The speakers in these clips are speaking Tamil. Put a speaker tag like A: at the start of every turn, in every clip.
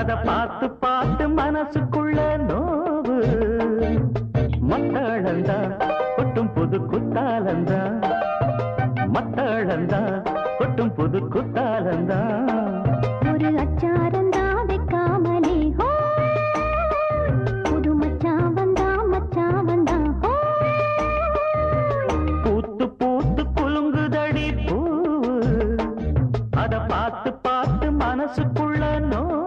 A: அத பார்த்து பார்த்து மனசுக்குள்ள நோவு மத்தளந்தா கொட்டும் புது குத்தாலந்தா மத்தளந்தா கொட்டும் புது குத்தாலந்தா
B: ஒரு அச்சாரந்தா வைக்காமலே ஹோ புது மச்சான் வந்தா ஹோ
A: பூத்து பூத்து குலுங்குதடி பூவு அத பார்த்து பார்த்து மனசுக்குள்ள நோவு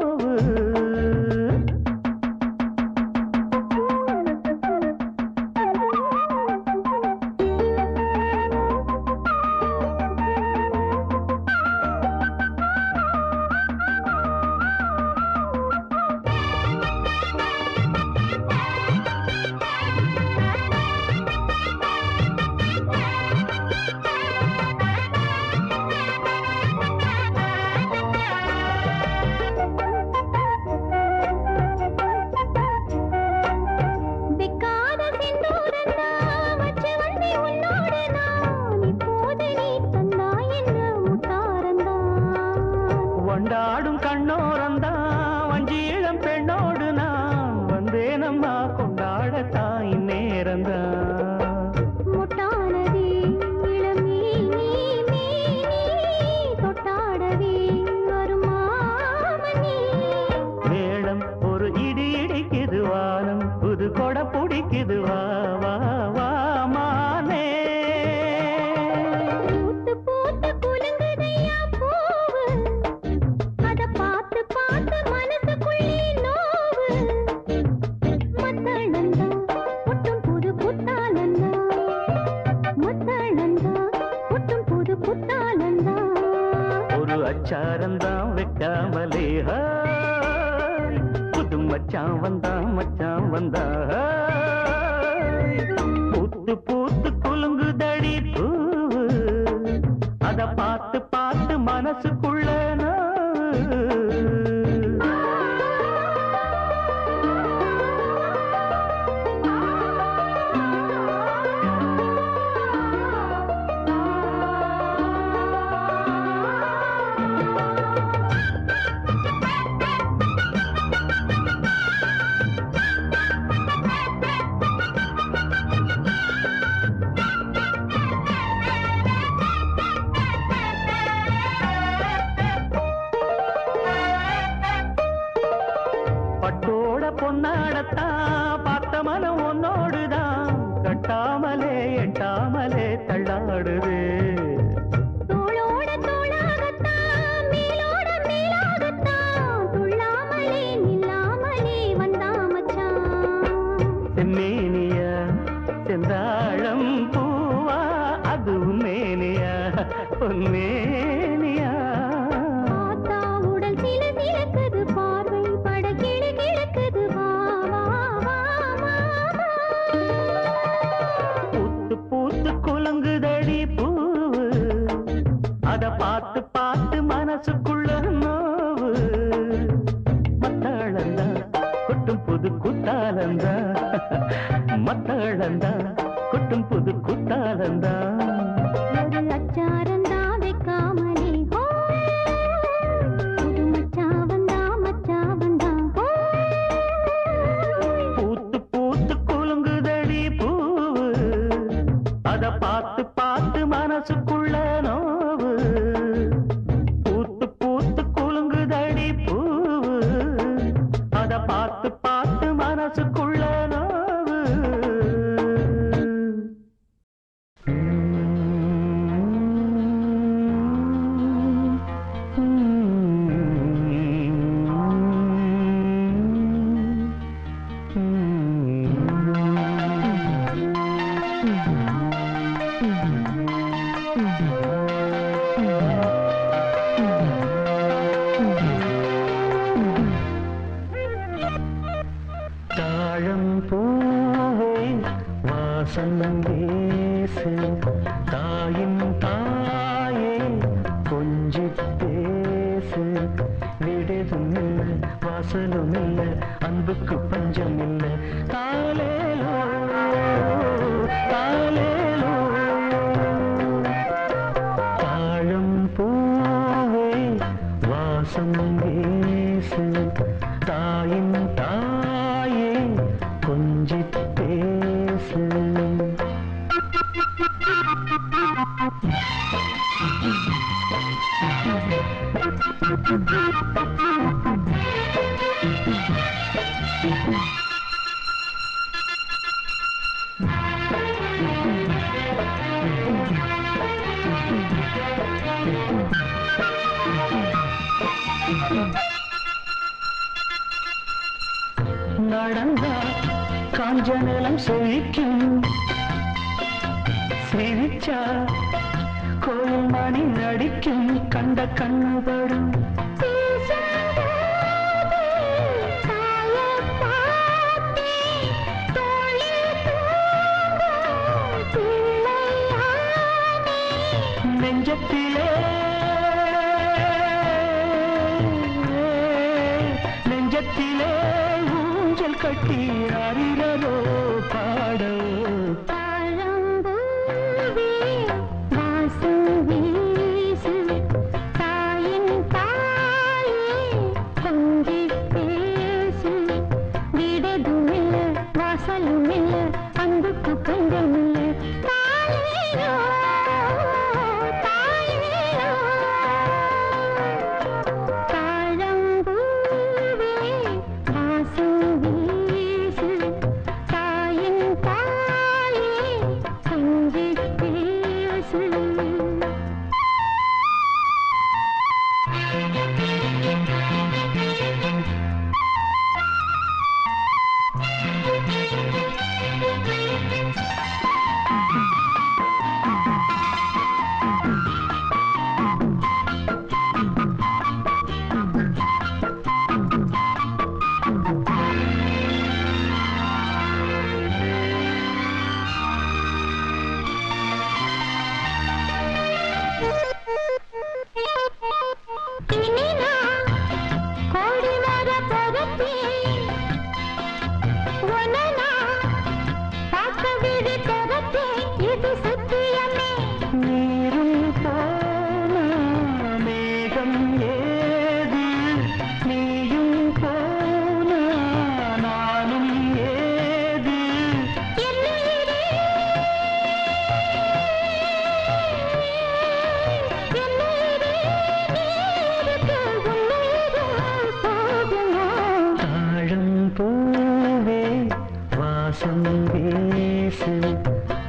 A: கொண்டாடும் கண்ணோரந்தா வஞ்சி இளம் பெண்ணோடு நான் வந்தேனம்மா கொண்டாடத்தான் இந்நேரந்தா
B: முட்டானதே இளமே நீ தொட்டாடவே வருமாமணி
A: மேளம் ஒரு இடி இடிக்குது வானம் புது கொடை பிடிக்குது வா வா வா மானே
B: பூத்து பூத்து குலுங்குதையா பூவு அத பார்த்து பார்த்து மனசுக்குள்ளே நோவு மத்தளந்தா ஒட்டும் புது புத்தாலந்தா மத்தளந்தா ஒட்டும் புது புத்தாலந்தா
A: ஒரு அச்சாரந்தான் வைக்காமலே புது மச்சான் வந்தா பூத்து பூத்து குலுங்குதடி பூவு அத பார்த்து பார்த்து மனசுக்குள்ள பட்டோட பொன்னாடத்தான் பார்த்த மனம் உன்னோடுதான் கட்டாமலே எட்டாமலே தள்ளாடுது
B: தோளோட தோளாகத்தான் மேலோட மேலாகத்தான் துள்ளாமலே நில்லாமலே வந்தா மச்சான்
A: செம்மேனியா செந்தாழம் பூவா அது உன்மேனியா பொன்மேனியா
B: பார்த்தா உடல் சில சிலக்குது பார்வை பட கிளு கிழக்குது வா வா வா மாமா
A: பூத்து பூத்து குலுங்குதடி பூவு அத பார்த்து பார்த்து மனசுக்குள்ள நோவு மத்தளந்தா கொட்டும் புது குத்தாலந்தா மத்தளந்தா கொட்டும் புது குத்தாலந்தா
B: ஒரு அச்சாரந்தா வைக்காமலே ஹோ புது மச்சான் வந்தா ஹோ
A: பூத்து பூத்து குலுங்குதடி பூவு அத பார்த்து பார்த்து மனசுக்குள்ள நோவு பூத்து பூத்து குலுங்குதடி பூவு அத பார்த்து பார்த்து மனசுக்குள்ள நோவு தாழம் பூவே வாசம் வீசு தாயின் தாயே கொஞ்சி பேசு விடுதும் இல்லை வாசலும் இல்லை அன்புக்கு பஞ்சம் இல்லை தாலேலோ தாலேலோ தாழம் பூவே வாசம் வீசு பேசு தாயின் தாயே கொஞ்சி பேசு. நடந்தா காஞ்ச நிலம் செழிக்கும், சிரிச்சா கோயில் மணி நடிக்கும், கண்ட கண்ணுபடும் நெஞ்சத்திலே நெஞ்சத்திலே ஊஞ்சல் கட்டி அறிரோ பாடோ.
B: அன்புக்கு பஞ்சமில்லை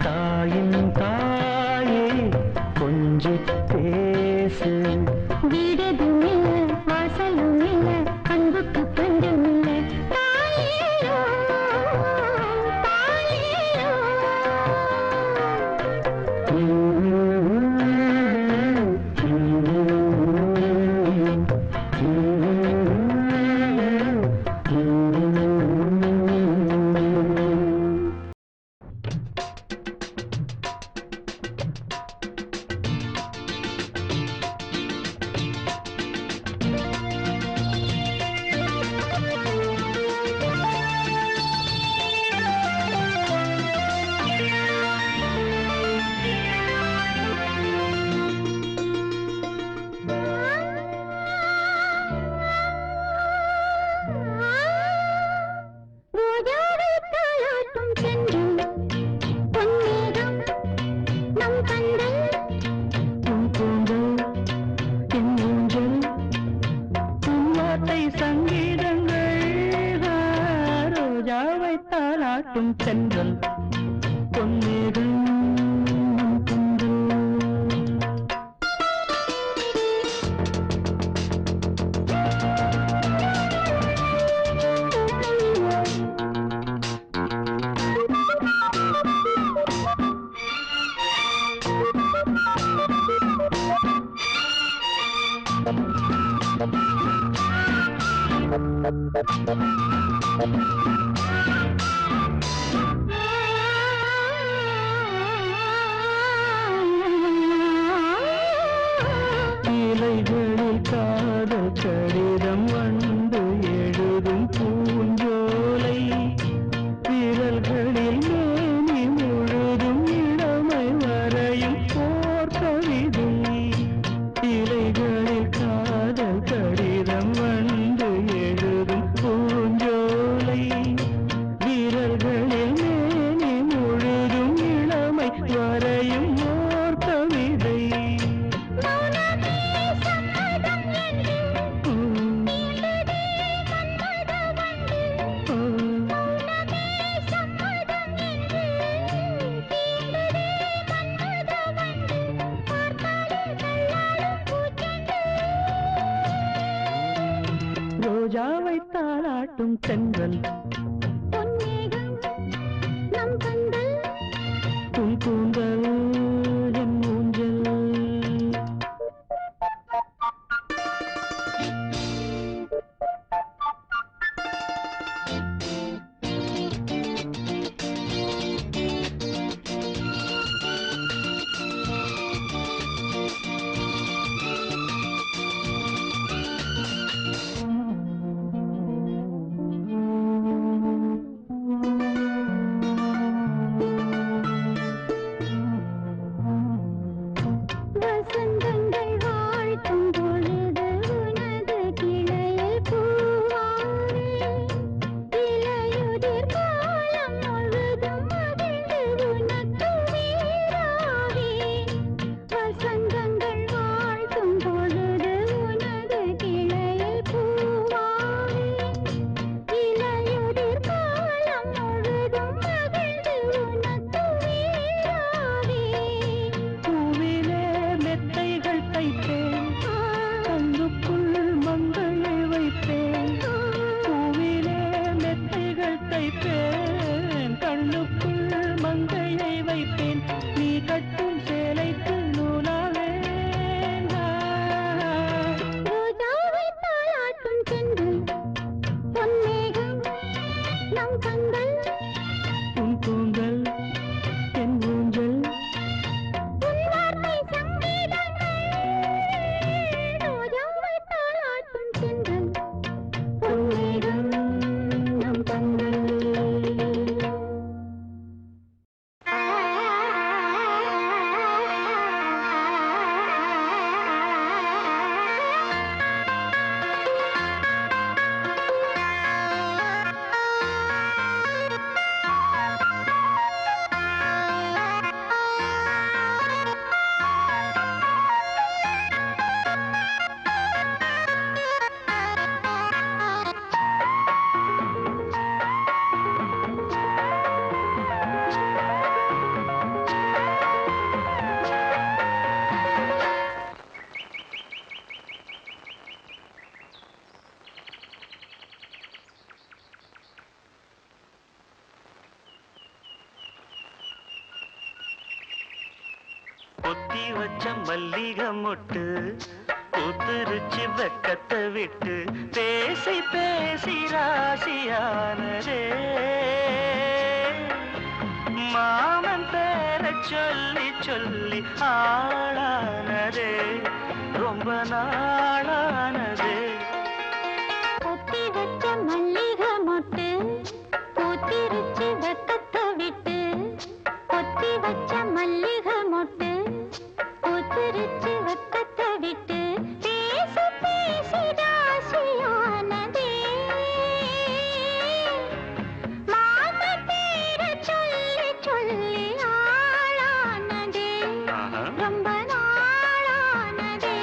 B: தாயின் தாயே கொஞ்சி பேசு. வீடதும் இல்லை வாசலும் இல்லை அன்புக்கு பஞ்சம் இல்லை தாயேயோ தாயேயோ. தென்றல் பொன்னேகம் இலைகளில் காதல் கடிதம் வந்து எழுதும் பூஞ்சோலை விரல்களில் மேனி முழுதும் இளமை வரையும் போர் கவிதை இலைகளில் காதல் கடிதம் வந்து
A: தாலாட்டும் தென்றல்
B: பொன்னேகம் நம் கண்கள்
A: உன் கூந்தல் என் ஊஞ்சல் பொத்தி வச்ச மல்லிகை மொட்டு பூத்துருச்சு வெக்கத்தை விட்டு பேசி பேசி ராசியானதே மாமன் பேரை சொல்லி சொல்லி ஆளானதே ரொம்ப நாளானதே
B: பொத்தி வச்ச மல்லிகை மொட்டு பூத்திருச்சு வெக்கத்தை விட்டு பொத்தி வச்ச மல்லிகை மொட்டு பூத்திருச்சு வெக்கத்தை விட்டு பேசி பேசி ராசியானதே மாம பேரை சொல்லி சொல்லி ஆளானதே ரொம்ப நாளானதே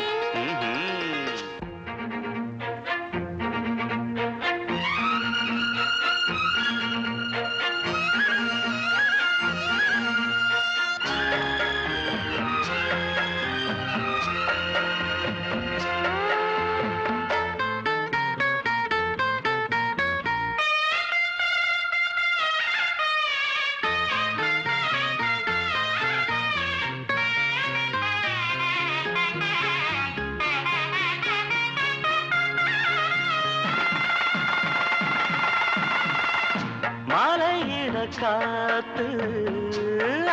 A: மாலையிட காத்து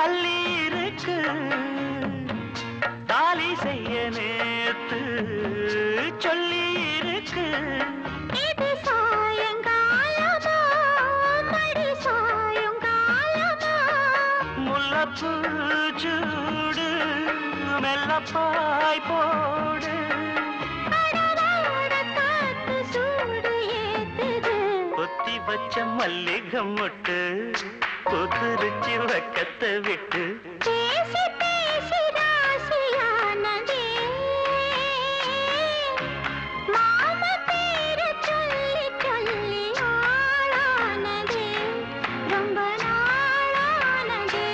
A: அள்ளி இருக்கு தாலி செய்ய நேத்து சொல்லி இருக்கு
B: இது சாயங்காலமா மடி சாயங்காலமா
A: முல்லப்பூ சூடு மெல்லப்பாய் போடு
B: அடராட காத்து சூடு ஏத்துது
A: பொத்தி வச்ச மல்லிகை மொட்டு பூத்துருச்சு வெக்கத்தை விட்டு
B: பேசி பேசி ராசியானதே மாம பேரை சொல்லி சொல்லி ஆளானதே ரொம்ப நாளானதே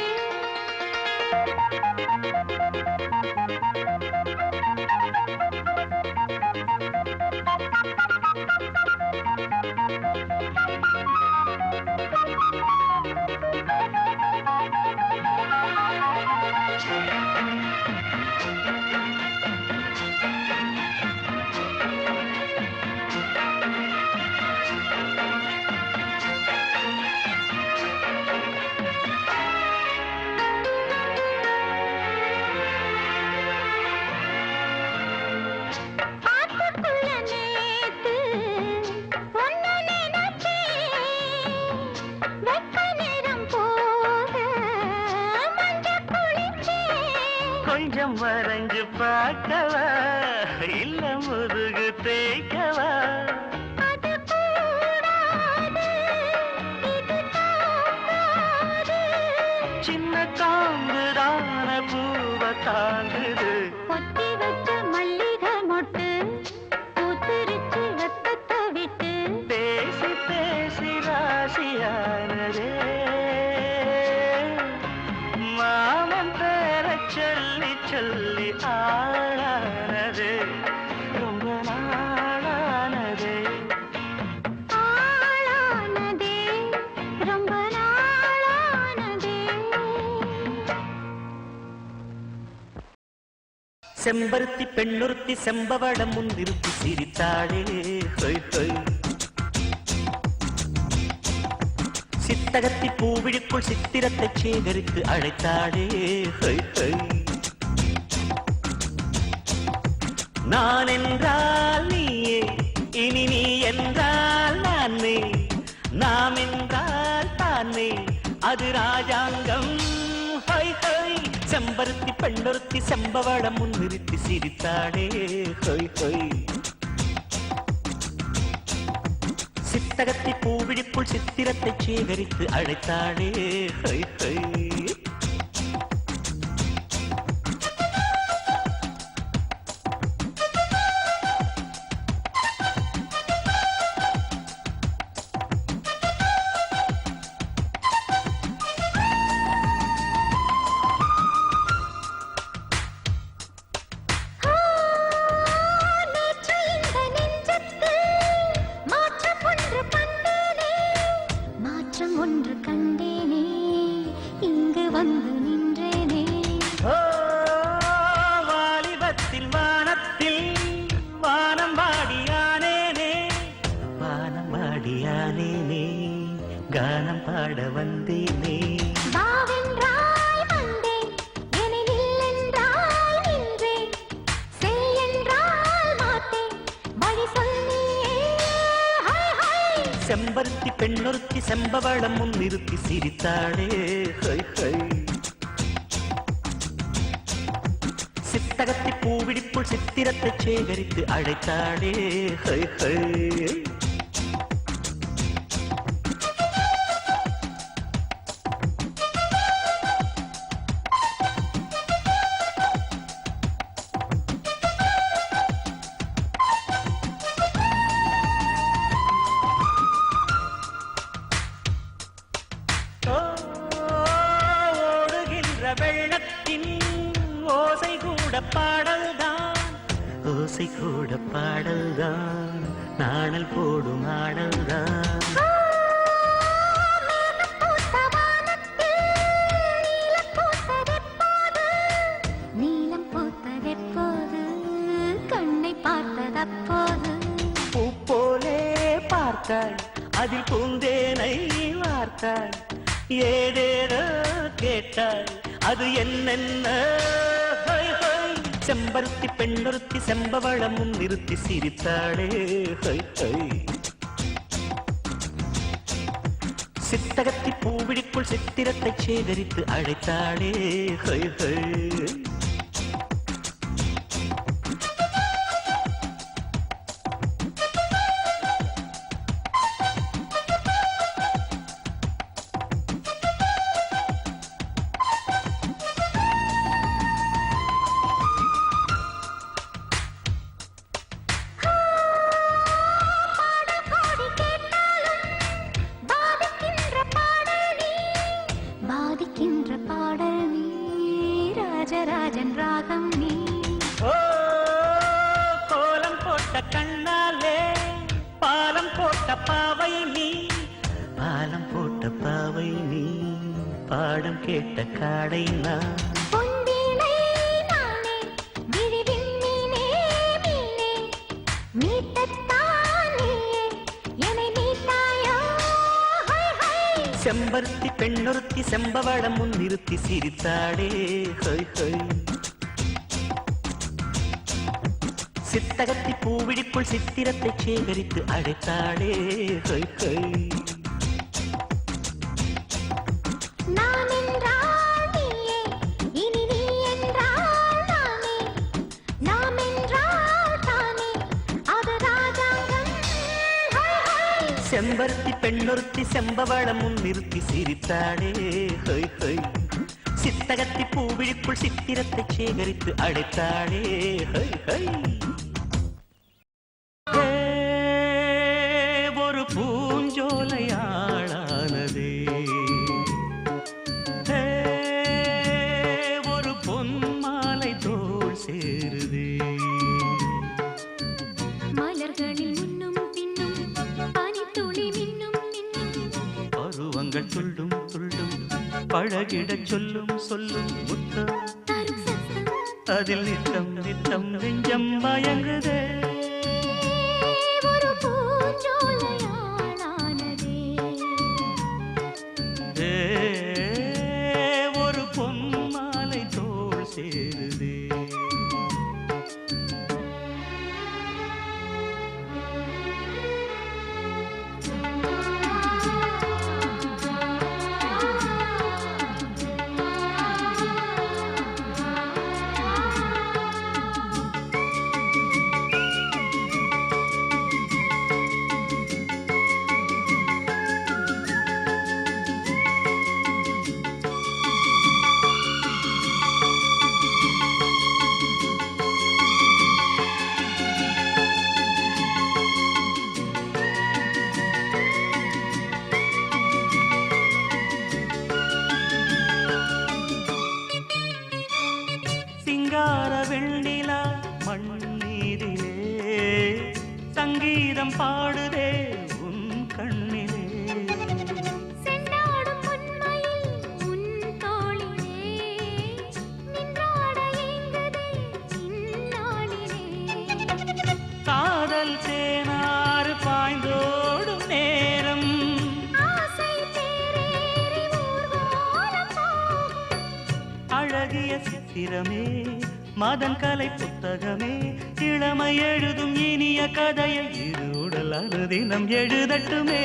A: கொஞ்சம் வரைஞ்சு பார்க்கவா இல்ல முதுகு தேய்க்கவா சின்ன காம்புதான பூவ தாங்குது
B: கொத்தி வச்ச மல்லிகை மொட்டு பூத்திருச்சு ரத்தத்தை விட்டு
A: பேசி பேசி ராசியானதே மாமன் பேர சொல்லி சொல்லி ஆளானதே ரொம்ப நாளானதே
B: ஆளானதே ரொம்ப நாளானதே
A: செம்பருத்தி பெண்ணுறுத்தி செம்பவளம் முன்னிறுத்தி சிரித்தாளே ஹொய் ஹொய் சித்தகத்தி பூவிழிக்குள் சித்திரத்தை சேகரித்து அழைத்தாளே ஹொய் ஹொய் நான் என்றால் நீயே இனி நீ என்றால் நானே நாம் என்றால் தானே அது ராஜாங்கம் ஹொய் ஹொய் செம்பருத்தி பெண்ணொருத்தி செம்பவளம் முன்னிறுத்தி சிரித்தாளே ஹொய் ஹொய் சித்தகத்தி பூவிழிக்குள் சித்திரத்தை சேகரித்து அழைத்தாளே ஹொய் ஹொய்
B: நேற்று இந்த நெஞ்சத்தில் மாற்றம் ஒன்று கண்டேனே மாற்றம் ஒன்று கண்டேனே இங்கு வந்து நின்றேனே
A: ஓ வாலிபத்தில் வானத்தில் வானம் வாடியானேனே வானம் வாடியானேனே கானம் பாட வந்தேனே
B: வாவென்றாய் வந்தேன் எனில் இல்லென்றாய் நின்றேன் செய் என்றால் மாட்டேன் வழி சொல்லியே ஹாய் ஹாய்
A: செம்பருத்தி பெண்ணொருத்தி செம்பவளம் முன்னிறுத்தி சிரித்தாளே ஹொய் ஹொய் சித்தகத்தி பூவிழிப்புள் சித்திரத்தை சேகரித்து அழைத்தாளே ஹொய் ஹொய் ஓ, ஓடுகின்ற வெள்ளத்தின் ஓசை கூட பாடல்தான் ஓசை கூட பாடல்தான் நாணல் போடும் ஆடல்தான்
B: பூத்த வானத்தில் நீலம் பூத்ததெப்போது நீலம் பூத்ததெப்போது கண்ணை பார்த்ததப்போது
A: பூ போலே பார்த்தாய் அதில் பூந்தேனை வார்த்தாய் ஏதேதோ கேட்டாய் அது என்னென்ன ஹொய் ஹொய் செம்பருத்தி பெண்ணொருத்தி செம்பவளமும் நிறுத்தி சிரித்தாளே ஹொய் ஹொய் சித்தகத்தி பூவிழிக்குள் சித்திரத்தை சேகரித்து அழைத்தாளே ஹொய் ஹொய்
B: பாடகோடி கேட்டாலும் பாதிக்கின்ற பாடல் நீ பாதிக்கின்ற பாடல் நீ ராஜராஜ
A: பாவை நீ பாலம் போட்ட பாவை நீ பாடம் கேட்ட காடை நான்
B: பொன்வீணை நானே, விழிவிண்மீனே மீனே, மீட்டத்தான் நீயே, என்னை மீட்டாயோ, ஹை, ஹை.
A: செம்பருத்தி பெண்ணொருத்தி செம்பவளம் முன்னிறுத்தி சிரித்தாடே ஹொய் ஹொய் சித்தகத்தி பூவிழிக்குள் சித்திரத்தை சேகரித்து அழைத்தாடே ஹொய் ஹொய்
B: நான் என்றால் நீயே, இனி நீ என்றால் நானே, நாம் என்றால் தானே, அது ராஜாங்கம், ஹை, ஹை.
A: செம்பருத்தி பெண்ணொருத்தி செம்பவளம் முன்னிறுத்தி சிரித்தாடே ஹொய் ஹொய் சித்தகத்தி பூவிழிக்குள் சித்திரத்தை சேகரித்து அழைத்தாடே ஹொய் ஹொய் ஒரு பூஞ்சோலையாளானதே ஒரு பொன்மாலை தோள் சேருதே
B: மலர்களில் முன்னும் பின்னும் பனித்துளி மின்னும் மின்னும்
A: பருவங்கள் துள்ளும் துள்ளும் பழகிடச் சொல்லும் சொல்லும் முத்தம்
B: தரும் சத்தம்
A: அதில் நித்தம் நித்தம் நெஞ்சம் மயங்குதே
B: ஒரு பூஞ்சோலையாளானதே
A: ஒரு பொன்மாலை தோள் சேருதே சிங்கார வெண்ணிலா மண்ணீரிலே சங்கீதம் பாடுதே உன் கண்ணிலே
B: செண்டாடும் பொன்மயில் உன் தோளிலே நின்றாட ஏங்குதே இந்நாளிலே
A: காதல் தேனாறு பாய்ந்தோடும் நேரம்
B: ஆசை தேரேறி ஊர்வலம் போகும்
A: அழகிய சித்திரமே மதன் கலை புத்தகமே இளமை எழுதும் இனிய கதையை இரு உடல் அனுதினம் எழுதட்டுமே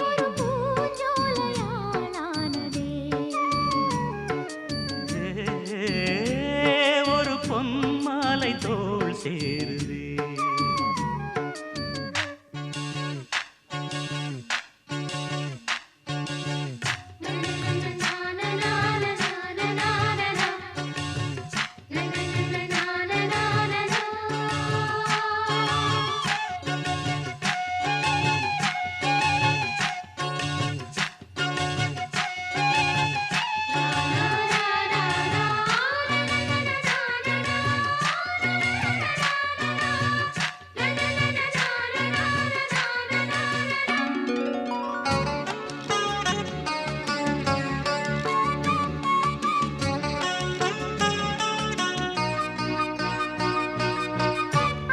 B: ஒரு பூஞ்சோலையாளானதே
A: ஒரு பொன்மாலை தோள் சேருதே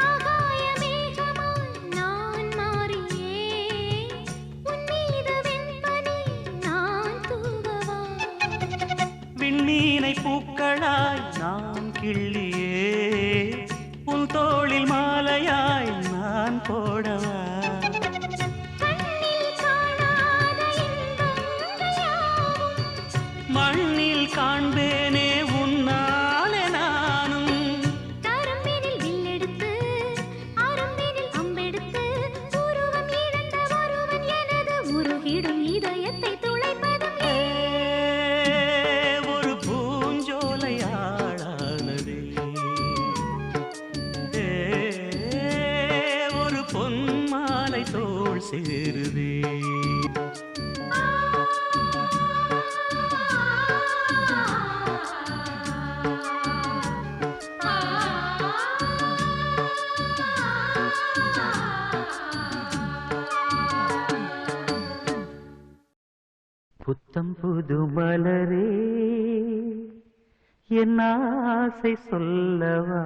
B: ஆகாய மேகமாய் நான் மாறியே உன் மீது வெண்பனி நான் தூவவா
A: விண்ணீனை பூக்களாய் நான் கிள்ளியே உன் தோளில் மாலையாய் நான் போடவா
B: கண்ணில் காணாத இன்பங்கள் யாவும்
A: மண்ணில் காண்பேனே உன்னாலே நானும்
B: கரும்பினில் வில்லெடுத்து அரும்பினில் அம்பெடுத்து உருவம் இழந்த ஒருவன் எனது உருகிடும் இதயத்தை துளைப்பதும்
A: ஒரு பூஞ்சோலையாளானதே ஒரு பொன்மாலை தோள் சேருதே
B: ஆ
A: புத்தம் புது மலரே என் ஆசை சொல்லவா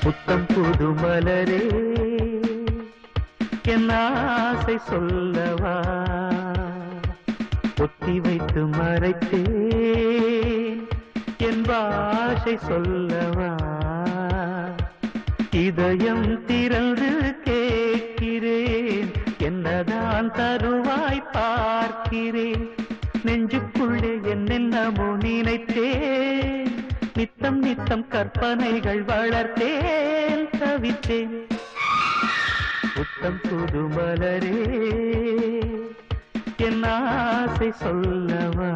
A: புத்தம் புது மலரே என் ஆசை சொல்லவா பொத்தி வைத்து மறைத்தேன் என் பாஷை சொல்லவா இதயம் திறந்து கேட்கிறேன் என்னதான் தருவாய் பார்க்கிறேன் நெஞ்சுக்குள்ளே என்னென்னமோ நினைத்தேன் நித்தம் நித்தம் கற்பனைகள் வளர்த்தேன் தவித்தேன் புத்தம் புது மலரே என் ஆசை சொல்லவா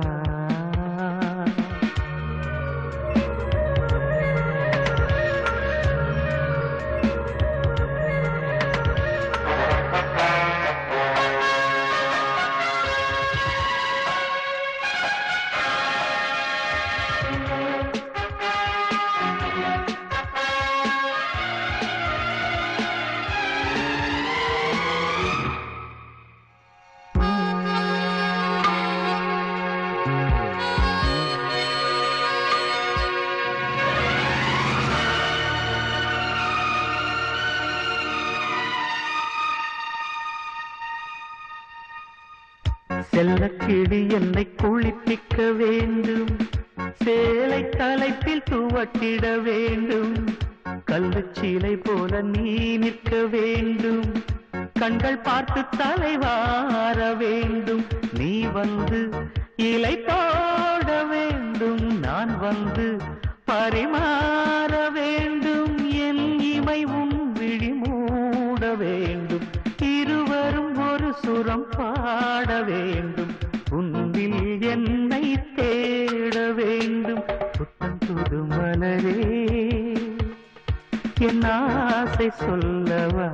A: செல்லக்கிளி என்னை குளிப்பிக்க வேண்டும் சேலை தலைப்பில் துவட்டிட வேண்டும் கல்லுச்சீலை போல நீ நிற்க வேண்டும் கண்கள் பார்த்து தலைவார வேண்டும் நீ வந்து இலை போட வேண்டும் நான் வந்து பரிமாற வேண்டும் என் இமை உன் விழி மூட வேண்டும் இருவரும் ஒரு சுரம் பாட வேண்டும் உன்னில் என்னை தேட வேண்டும் புத்தம் புது மலரே என் ஆசை சொல்லவா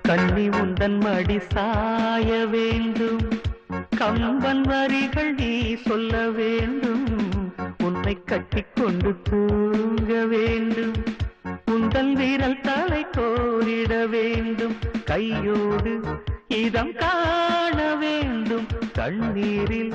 A: கண்ணி உந்தன் மடி சாய வேண்டும் கம்பன் வரிகள் நீ சொல்ல வேண்டும் உன்னை கட்டிக்கொண்டு தூங்க வேண்டும் உந்தன் வீரல் தலை கோரிட வேண்டும் கையோடு இதம் காண வேண்டும் கண்ணீரில்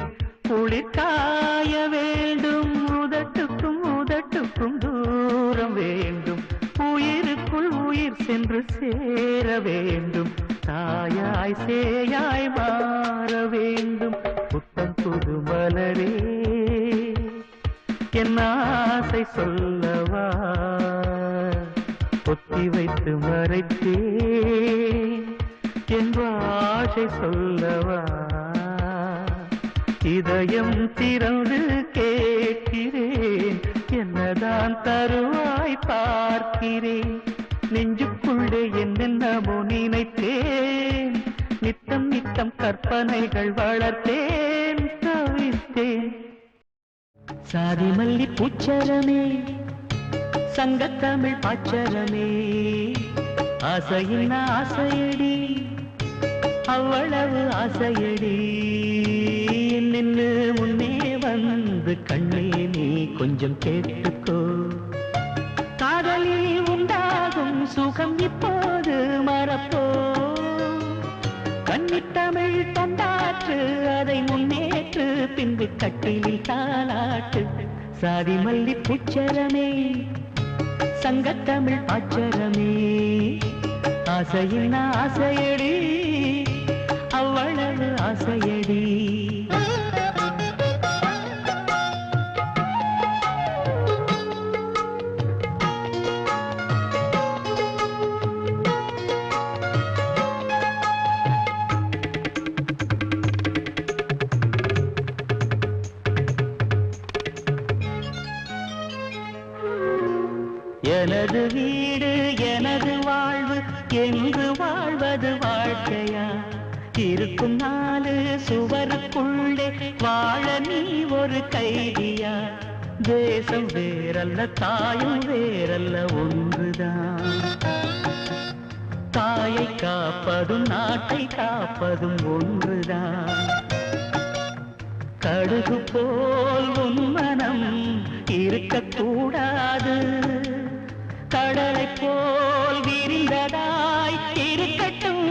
A: குளிர் காய வேண்டும் உதட்டுக்கும் உதட்டுக்கும் தூரம் வேண்டும் உயிருக்குள் உயிர் சென்று சேர வேண்டும் தாயாய் சேயாய் மாற வேண்டும் புத்தம் புது மலரே என் ஆசை சொல்லவா பொத்தி வைத்து மறைத்தேன் என் ஆசை சொல்லவா இதயம் திறந்து கேட்கிறேன் என்னதான் தருவாய் பார்க்கிறேன் நெஞ்சுக்குள்ளே என்னென்னமோ நினைத்தேன் நித்தம் நித்தம் கற்பனைகள் வளர்த்தேன் தவித்தேன் சாதி மல்லி பூச்சரமே சங்கத்தமிழ் பாச்சரமே ஆசையின் ஆசையடி அவ்வளவு ஆசையடி வந்து கண்ணே நீ கொஞ்சம் கேட்டுக்கோ. காதலில் உண்டாகும் சுகம் இப்போது மறப்போ. கன்னித்தமிழ் தொண்டாற்று அதை முன்னேற்று பின்பு கட்டிலில் தாலாட்டு. சாதி மல்லி பூச்சரமே சங்கத்தமிழ் பாச்சரமே ஆசையின் ஆசையடி அவ்வளவு ஆசையடி. எனது வீடு எனது வாழ்வு என்று வாழ்வது வாழ்க்கையா? இருக்கும் நாலு சுவருக்குள்ளே வாழ நீ ஒரு கைதியா? தேசம் வேறல்ல தாயும் வேறல்ல ஒன்றுதான். தாயை காப்பதும் நாட்டை காப்பதும் ஒன்றுதான். கடுகு போல் உன் மனம் இருக்கக்கூடாது. கடலை போல் விரிந்ததாய் இருக்கட்டும்.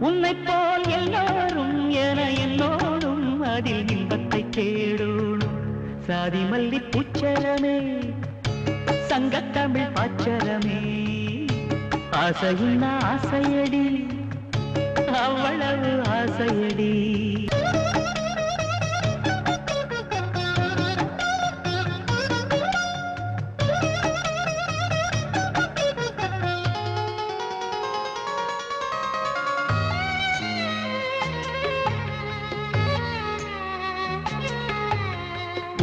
A: உன்னை போல் எல்லோரும் என என்னோடும் அதில் இன்பத்தை தேடணும். சாதி மல்லி பூச்சரமே சங்கத்தமிழ் பாச்சரமே ஆசையின் ஆசையடி அவ்வளவு ஆசையடி.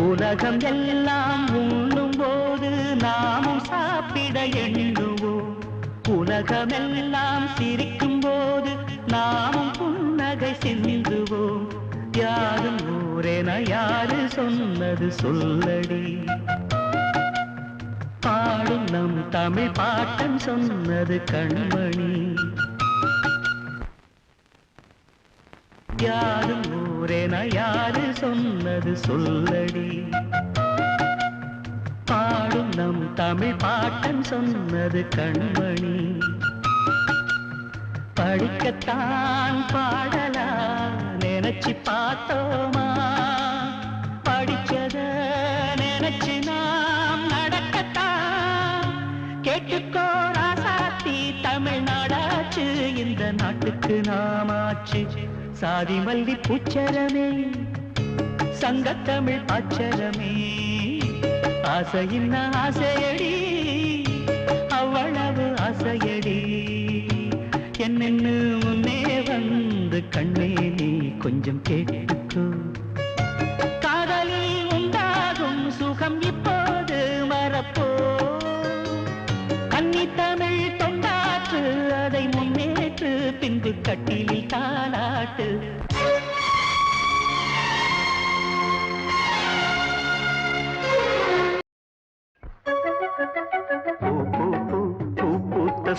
A: உலகம் எல்லாம் உண்ணும் போது நாமும் சாப்பிட எண்ணுவோம். உலகமெல்லாம் சிரிக்கும் போது நாமும் புன்னகை சிந்துவோம். யாரும் ஊரென யாரு சொன்னது சொல்லடி? பாடும் நம் தமிழ் பாட்டன் சொன்னது கண்மணி. யாரும் ஊரென யாரு சொன்னது சொல்லடி? பாடும் நம் தமிழ் பாட்டன் சொன்னது கண்மணி. படிக்கத்தான் பாடலா நினைச்சு பார்த்தோமா? படிச்சத நினைச்சு நாம் நடக்கத்தான். கேட்டுக்கோ ராசாத்தி தமிழ்நாடாச்சு இந்த நாட்டுக்கு நாமாச்சு. சாதி மல்லி பூச்சரமே சங்கத்தமிழ் பாச்சரமே ஆசையின் ஆசையடி அவ்வளவு ஆசையடி. என்னென்னு முன்னே வந்து கண்ணே நீ கொஞ்சம் கேட்டுக்கோ. காதலில் உண்டாகும் சுகம் இப்போது மறப்போ. கன்னித்தமிழ் தொண்டாற்று அதை முன்னேற்று பின்பு கட்டிலில் தாலாட்டு.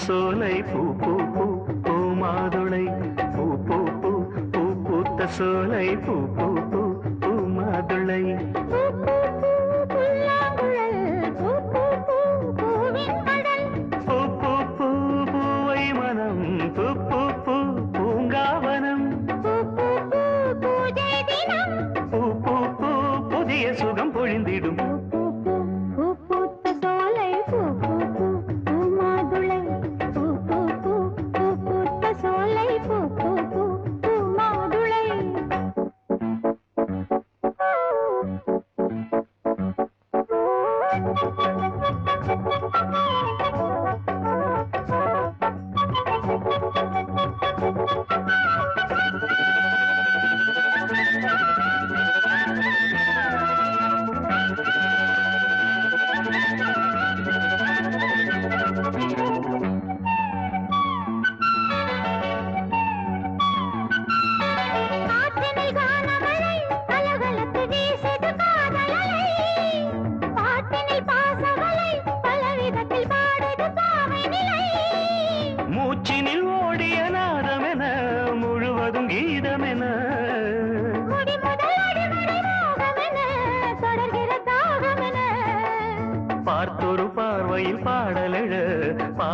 A: சோலை பூ பூ பூ பூ மாதுளை பூ பூ பூ பூ பூத்த சோலை பூ பூ பூ பூ மாதுளை. பூ பூ பூ பூவை மனம் பூ பூ பூ பூங்காவனம். பூ பூ பூ புதிய சுகம் பொழிந்திடும்.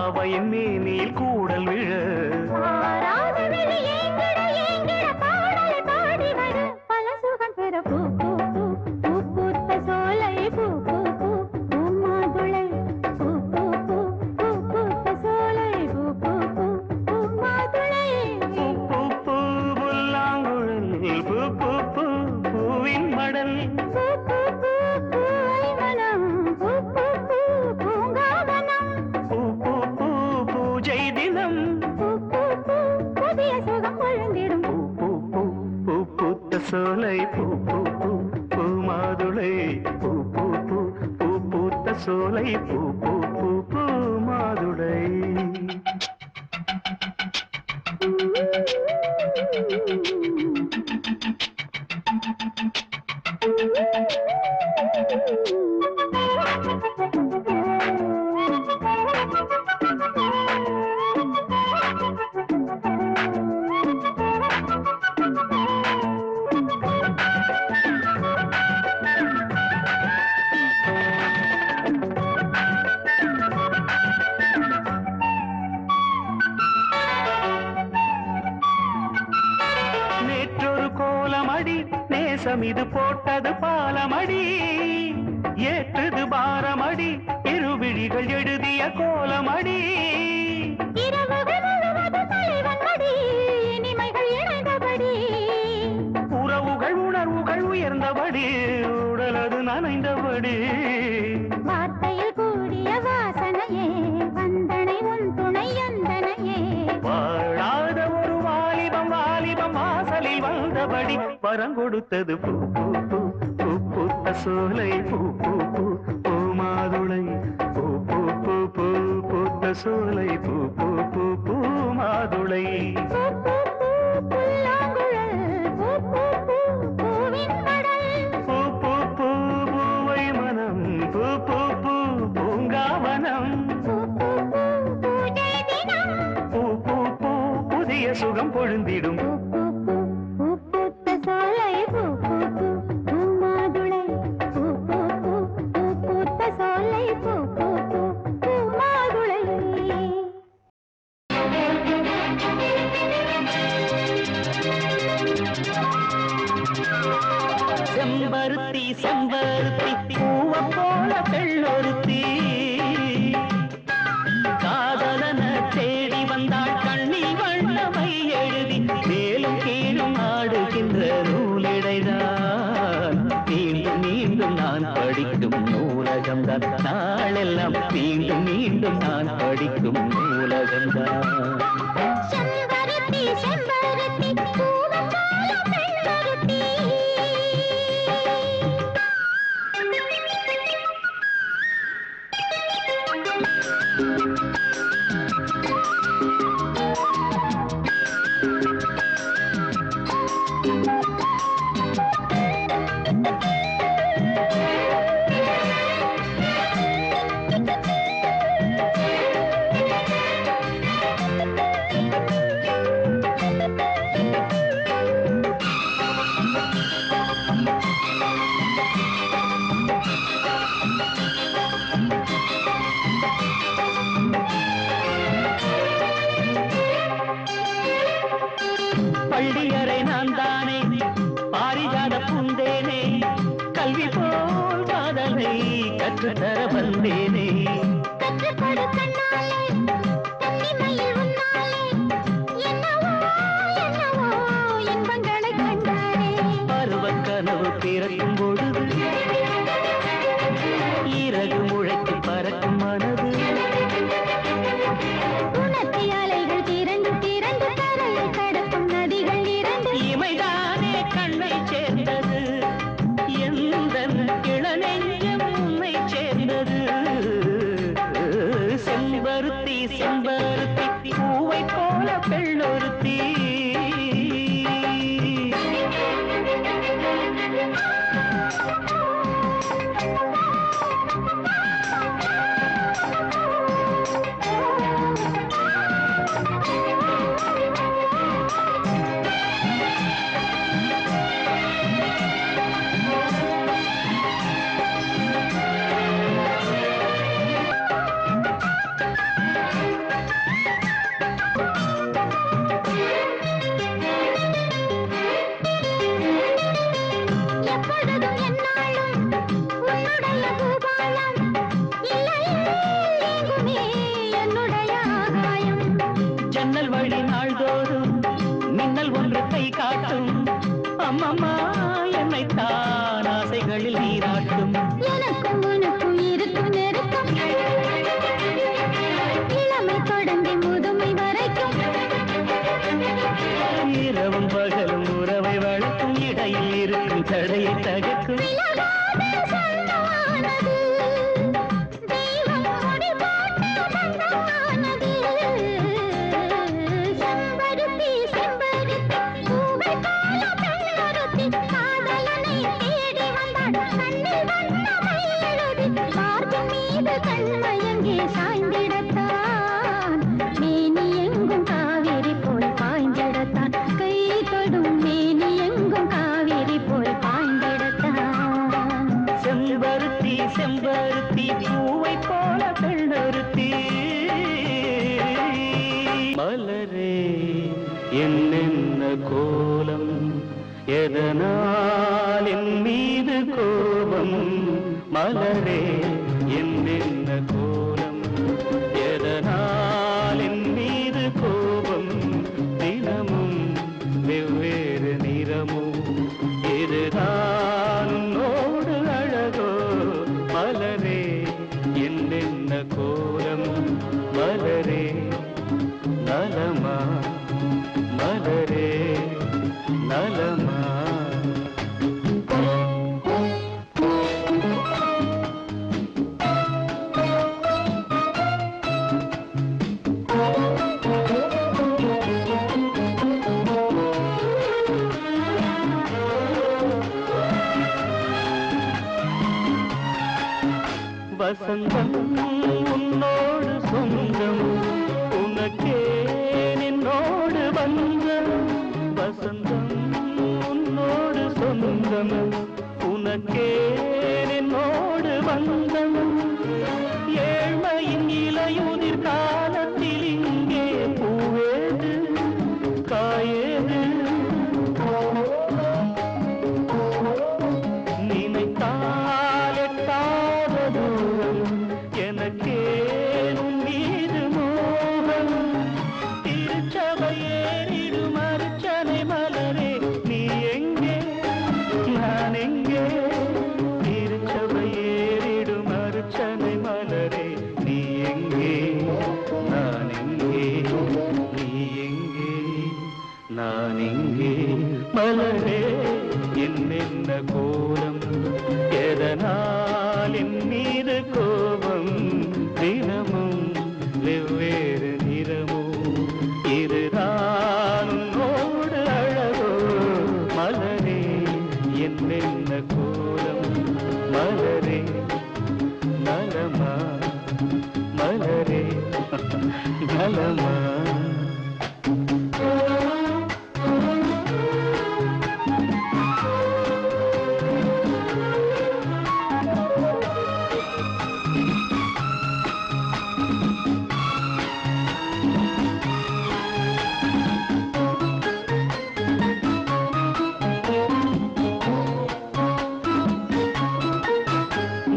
A: பாவையின் மேனியில் கூடல் விழ
B: ஆராத விழி ஏங்கிட ஏங்கிட பாடலை பாடி வர பல சுகம் பெற பூ பூ பூ பூ பூத்த சோலை பூ பூ பூ பூமாதுளை பூ பூ பூ பூ பூத்த சோலை பூ பூ பூ பூமாதுளை
A: பூ பூ பூ புல்லாங்குழல் பூ பூ பூ பூவின் மடல்
B: பூ பூ பூ பூவை மனம் பூ பூ பூ பூங்காவனம்
A: பூ பூ பூ பூஜை தினம்
B: பூ பூ பூ புதிய சுகம் கொழுந்திடும்
A: பூ பூ பூ பூ பூத்த சோலை பூ பூ பூ பூமாதுளை பூ பூ பூ பூ பூத்த சோலை பூ பூ பூ பூமாதுளை நேற்றொரு கோலமடி நேசம் இது போட்டது பாலமடி ஏற்றது பாரமடி இருவிழிகள் எழுதிய கோலமடி
B: இரவுகள் முழுவது தலைவன் மடி இனிமைகள் இணைந்தபடி
A: உறவுகள் உணர்வுகள் உயர்ந்தபடி உடலது நனைந்தபடி
B: வார்த்தையில் கூடிய வாசனையே வந்தனை உன் துணை அந்தனையே
A: வாழாத ஒரு வாலிபம் வாலிபம் வாசலில் வந்தபடி வரம் கொடுத்தது பூ பூ பூ பூ பூத்த சோலை பூ பூ பூ பூமாதுளை பூ பூ பூ பூ பூத்த சோலை பூ பூ பூ பூமாதுளை
B: பூ பூ பூ புல்லாங்குழல் பூ பூ பூ பூவின் கடல்
A: பூ பூ பூ பூவை மனம் பூ பூ பூ பூங்காவனம்
B: பூ பூ பூ பூஜை தினம்
A: பூ பூ பூ புதிய சுகம் பொழுந்திடும்
B: பூ பூ பூ பூ பூத்த சோலை பூ பூ பூ பூமாதுளை பூ பூ பூ பூ பூத்த சோலை பூ பூ பூ பூமாதுளை
A: செம்பருத்தி செம்பருத்தி பூவ போல பெள்ளொருத்தி காதலன தேடி வந்தாள் கண்ணில் வண்ணமை எழுதி மேலும் கீழும் ஆடுகின்ற நூலிடைதான் மீண்டும் மீண்டும் நான் படிக்கும் நூலகம்தான் நாளெல்லாம் மீண்டும் மீண்டும் நான் படிக்கும் நூலகம்தான்
B: செம்பருத்தி செம்பருத்தி பூவம் போல பெண்ணொருத்தி பள்ளியறை நான் தானே பாரிஜாத பூந்தேனே கல்வி போல் காதலை கற்றுத்தர வந்தேனே கற்றுக் கொடு கண்ணாலே கன்னிமையில் உன்னாலே என்னவோ என்னவோ இன்பங்களை கண்டானே
A: பருவக் கனவு பிறக்கும் பொழுது இறகு முளைத்து பறக்கும் மனது
B: உணர்ச்சி அலைகள் திரண்டு திரண்டு கரையை கடக்கும் நதிகள் இரண்டு
A: இமைதானே கண்ணை சேர்ந்தது எந்தன் இளநெஞ்சம் உன்னை சேர்ந்தது செம்பருத்தி செம்பருத்தி பூவை போல பெள்ளொருத்தி வழி நாள்தோறும் மின்னல் ஒன்று கை காட்டும் அம்மம்மா என்னைத்தான் ஆசைகளில் நீராட்டும்
B: எனக்கும் உனக்கும் இருக்கும் நெருக்கம் இளமை தொடங்கி முதுமை வரைக்கும்
A: இரவும் பகலும் உறவை வளர்க்கும் இடையில் இருக்கும் தடையை தகர்க்கும்
B: விலகாத சொந்தமானது தெய்வம் முடி போட்ட பந்தமானது செம்பருத்தி செம்பருத்தி பூவை போல பெண்ணொருத்தி காதலனை தேடி வந்தாள் கண்ணில் வண்ணமை எழுதி பார்க்கும் மீது கண்மயங்கி சாய்ந்திடத்தான் மேனி எங்கும் காவேரி போல் பாய்ந்திடத்தான் கை தொடும் மேனி எங்கும் காவேரி போல் பாய்ந்திடத்தான்
A: செம்பருத்தி செம்பருத்தி பூவை போல பெண்ணொருத்தி மலரே என்னென்ன கோலம் எதனால் என் மீது கோபம் மலரே என்னென்ன கோலம் எதனால் என் மீது கோபம் தினமும் வெவ்வேறு நிறமும் இதுதான் உன்னோடு அழகோ மலரே என்னென்ன கோலம் மலரே நலமா மலரே நலமா வசந்தம் உன்னோடு சொந்தம் உனக்கே நின்னோடு வந்தம் வசந்தம் உன்னோடு சொந்தம் உனக்கே நின்னோடு வந்தம் ஏழ்மையின் இலையுதிர் காலத்தில் இங்கே பூவேது காயேது நினைத்தால் எட்டாத தூரம் எனக்கே உன் மீது மோகம் திருச்சபையேறிடும் அர்ச்சனை மலரே நீ எங்கே நான் எங்கே திருச்சபையேறிடும் அர்ச்சனை மலரே நீ எங்கே நான் எங்கே நீ எங்கே நான் எங்கே மலரே என்னென்ன கோலம் எதனால் என் மீது கோபம் தினமும் வெவ்வேறு நிறமும் இதுதான் உன்னோடு அழகோ மலரே என்னென்ன கோலம் மலரே நலமா மலரே நலமா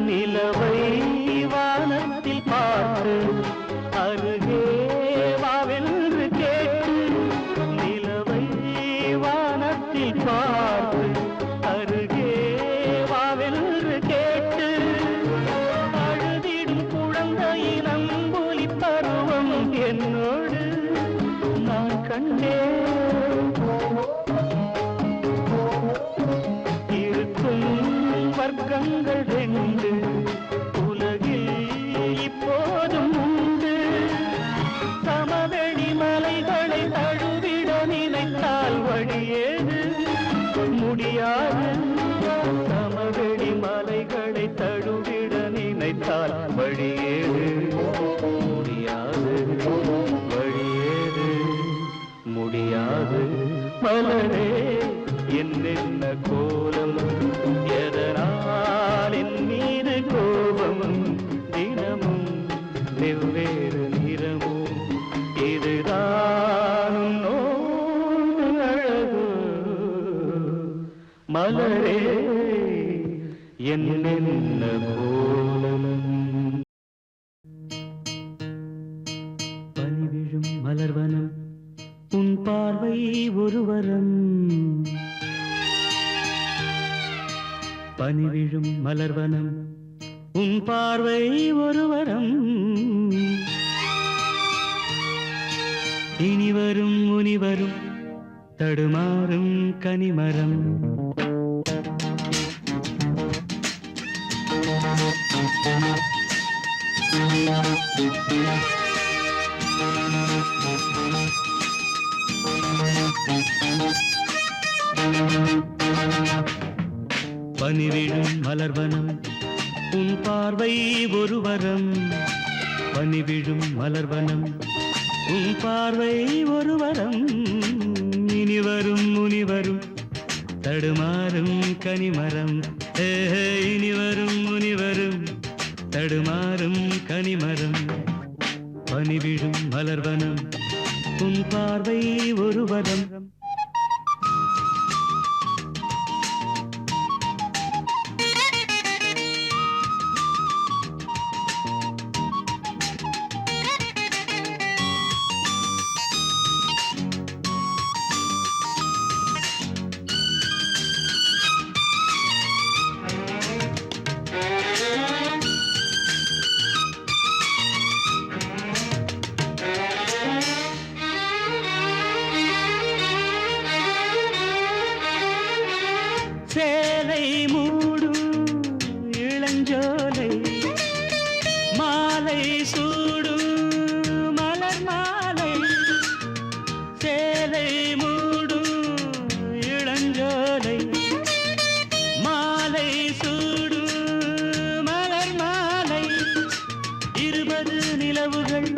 A: நிலவை வானத்தில் பார்த்து அருகே வாவென்று கேட்டு நிலவை வானத்தில் பார்த்து அருகே வாவென்று கேட்டு அழுதிடும் குழந்தையின் அம்புலி பருவம் என்னோடு நான் கண்டேன் இருக்கும் வர்க்கங்கள் ரெண்டு உலகில் இப்போதும் உண்டு சமவெளி மலைகளை தழுவிட நினைத்தால் வழியேது முடியாது சமவெளி மலைகளை தழுவிட நினைத்தால் வழியேது முடியாது வழியேது முடியாது மலரே என்னென்ன கோலம் எதனால் என் மீது கோபம் தினமும் வெவ்வேறு நிறமும் இதுதான் உன்னோடு அழகோ மலரே என்னென்ன கோலம் பனி விழும் மலர்வனம் பார்வை ஒரு வரம் பனி விழும் மலர்வனம் உன் பார்வை ஒரு வரம் இனி வரும் முனி வரும் தடுமாறும் கனிமரம் பனிவிழும் மலர்வனம் உன் பார்வை ஒரு வரம் பனிவிழும் மலர்வனம் உன் பார்வை ஒரு வரம் இனி வரும் முனி வரும் தடுமாறும் கனிமரம் இனி வரும் முனி வரும் தடுமாறும் கனிமரம் பனிவிழும் மலர்வனம் உன் பார்வை ஒரு வரம் சேலை மூடும் இளஞ்சோலை மாலை சூடும் மலர் மாலை சேலை மூடும் இளஞ்சோலை மாலை சூடும் மலர் மாலை 20 நிலவுகள்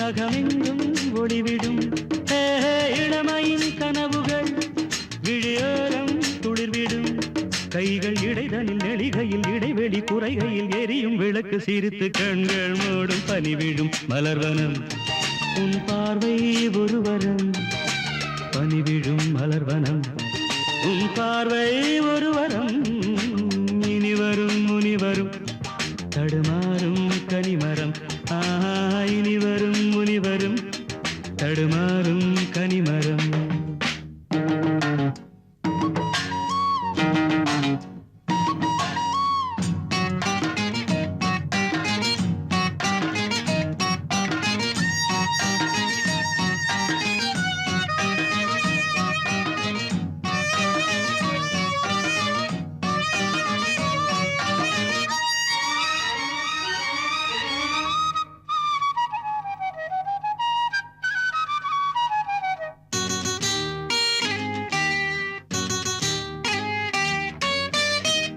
A: நகமெங்கும் ஒளிவிடும் இளமையின் கனவுகள் விழியோரம் துளிர்விடும் கைகள் இடைதலில் நெளிகையில் இடைவெளி குறைகையில் எரியும் விளக்கு சிரித்து கண்கள் மூடும் பனிவிடும் மலர்வனம் உன் பார்வை ஒரு வரம் பனிவிடும் மலர்வனம் உன் பார்வை ஒரு வரம் இனி வரும் முனி வரும் தடுமாறும் கனிமரம் இனி வரும் முனி வரும் தடுமாறும் கனிமரம்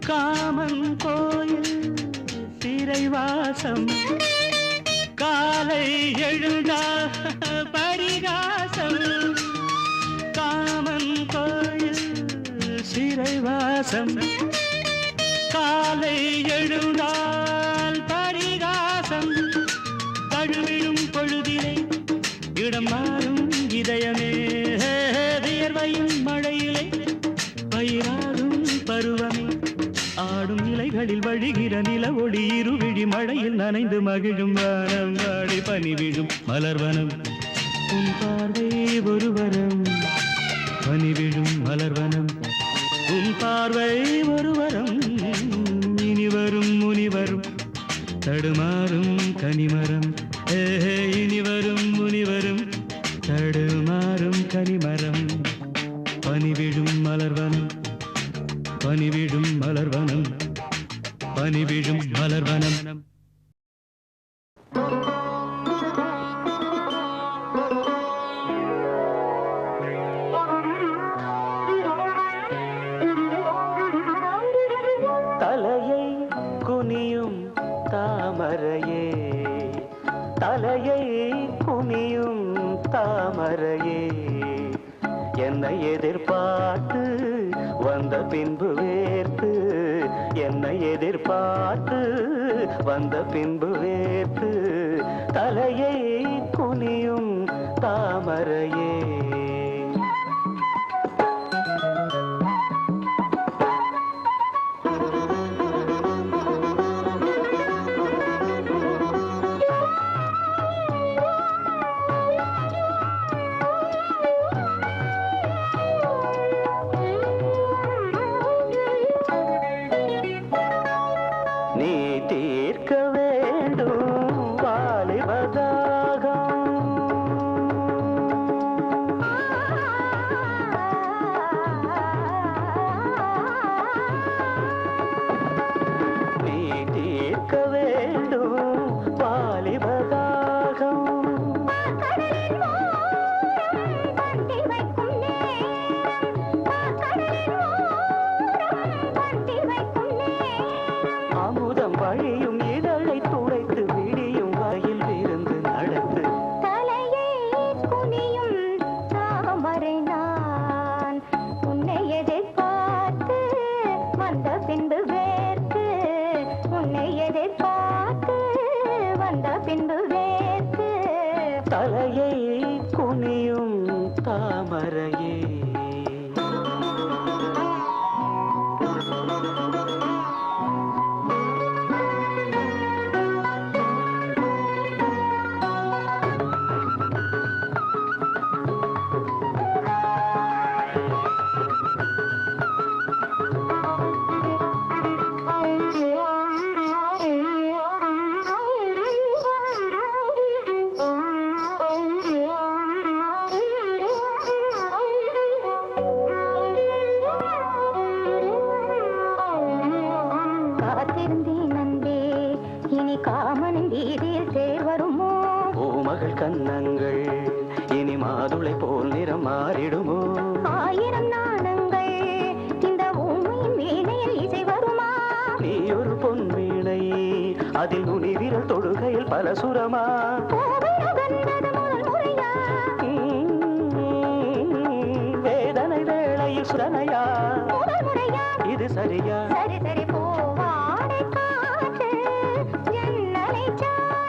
A: காமன் கோயில் சிறைவாசம் காலை எழுந்தா பரிகாசம் காமன் கோயில் சிறைவாசம் காலை எழுந்தால் பரிகாசம் தழுவிடும் பொழுதிலே இடம் மாறும் இதயமே வியர்வையும் மழையிலே பயிராகும் பருவமே ஆடும் இலைகளில் வழிகிற நில ஒளி இருவிழி மழையில் நனைந்து மகிழும் வானம் வாடி பனிவிழும் மலர்வனம் உன் பார்வை ஒரு வரம் பனிவிழும் மலர்வனம் உன் பார்வை ஒரு வரம் இனி வரும் முனி வரும் தடுமாறும் கனிமரம் இனி வரும் முனி வரும் தடுமாறும் கனிமரம் பனிவிழும் மலர்வனம் பனிவிழும் மலர்வனம் பனிவிழும் மலர்வனம் தலையை குனியும் தாமரையே தலையை குனியும் தாமரையே என்னை எதிர்பார்த்து வந்த பின்பு வேர்த்து என்னை எதிர்பார்த்து வந்த பின்பு வேர்த்து தலையை குனியும் தாமரையே
B: முறை நான் உன்னை எதிர்பார்த்து வந்த பின்பு வேர்த்து உன்னை எதிர்பார்த்து வந்த பின்பு வேர்த்து
A: தலையை குனியும் தாமரையே கண்ணங்கள் இனி மாதுளை போல் நிறம் மாறிடுமோ
B: ஆயிரம் நாணங்கள் இந்த ஊமையின் வீணையில் இசை வருமா
A: நீ ஒரு பொன் வீணை அதில் நுனி விரல் தொடுகையில் பல சுரமா வேதனை வேளையில் சுரனையா இது சரியா
B: சரி சரி போவாடை காற்று ஜன்னலை சாத்து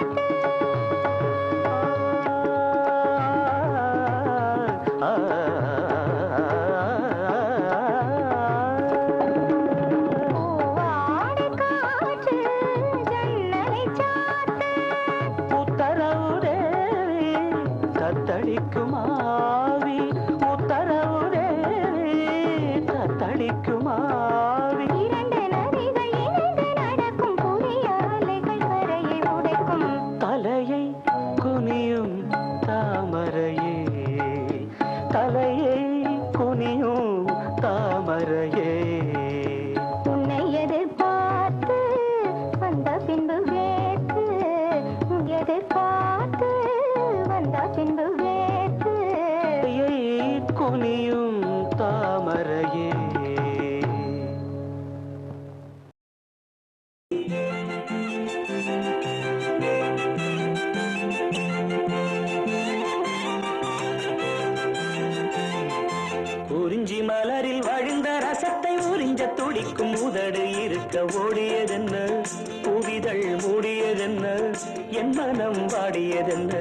A: தத்தளிக்குமாவி உத்தரவு தேவி தத்தளிக்குமாவி
B: இரண்டு நதிகள் இணைந்து நடக்கும் புதிய அலைகள் கரையை உடைக்கும்
A: தலையை குனியும் தாமரையே தலையை குனியும் தாமரையே
B: உன்னை எதிர்பார்த்து வந்த பின்பு வேர்த்து எதிர்பார்த்து வந்த பின்பு வேர்த்து
A: குனியும் தாமரையே குறிஞ்சி மலரில் வழிந்த ரசத்தை உறிஞ்ச துடிக்கும் உதடு இருக்க ஓடியதென்ன புவிதழ் மூடியதென்ன என் மனம் வாடியதென்ன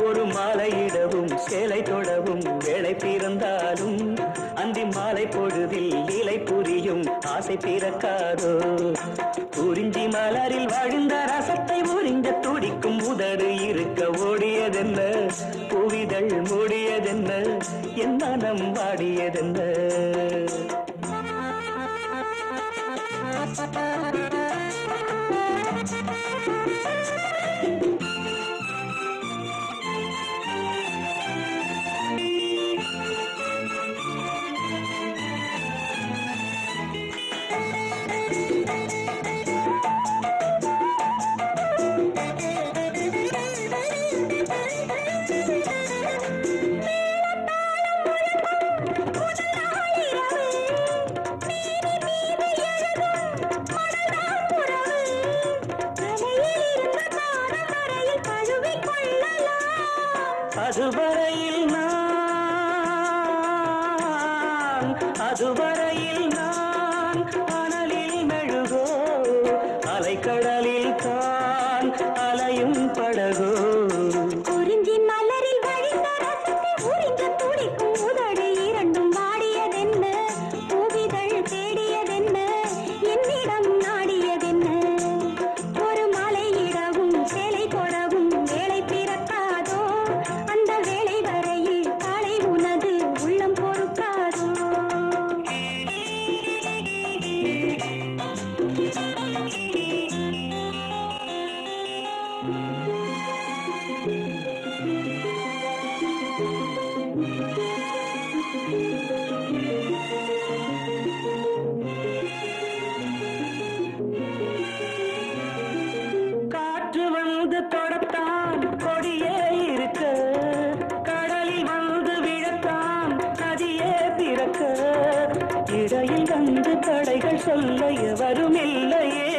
A: ஒரு மாலையிடவும் சேலை தொடவும் வேலை பிறந்தாலும் அந்தி மாலை பொழுதில் இலை புரியும் ஆசை பிறக்காதோ குறிஞ்சி மலரில் வழிந்த ரசத்தை உறிஞ்ச துடிக்கும் உதடு இருக்க ஓடியதென்ன புவிதழ் மூடியதென்ன என் மனம் வாடியதென்ன அதுவரையில் நான் அனலில் மெழுகோ அலைக்கடலில் தான் அலையும் படகோ
B: குறிஞ்சி மலரில் வழிந்த ரசத்தை உறிஞ்ச துடிக்கும் உதடு இரண்டும் வாடியதென்ன பூவிதழ் தேடியதென்ன என்னிடம் நாடியதென்ன ஒரு மலையிடவும் சேலை கொடவும் வேலை பிறக்காதோ அந்த வேலை வரையில் காலை உனது உள்ளம் பொறுக்காதோ
A: காற்று வந்து தொடத்தான் கொடியே இருக்க கடலில் வந்து விழத்தான் நதியே பிறக்க இடையில் வந்து தடைகள் சொல்ல எவரும் இல்லையே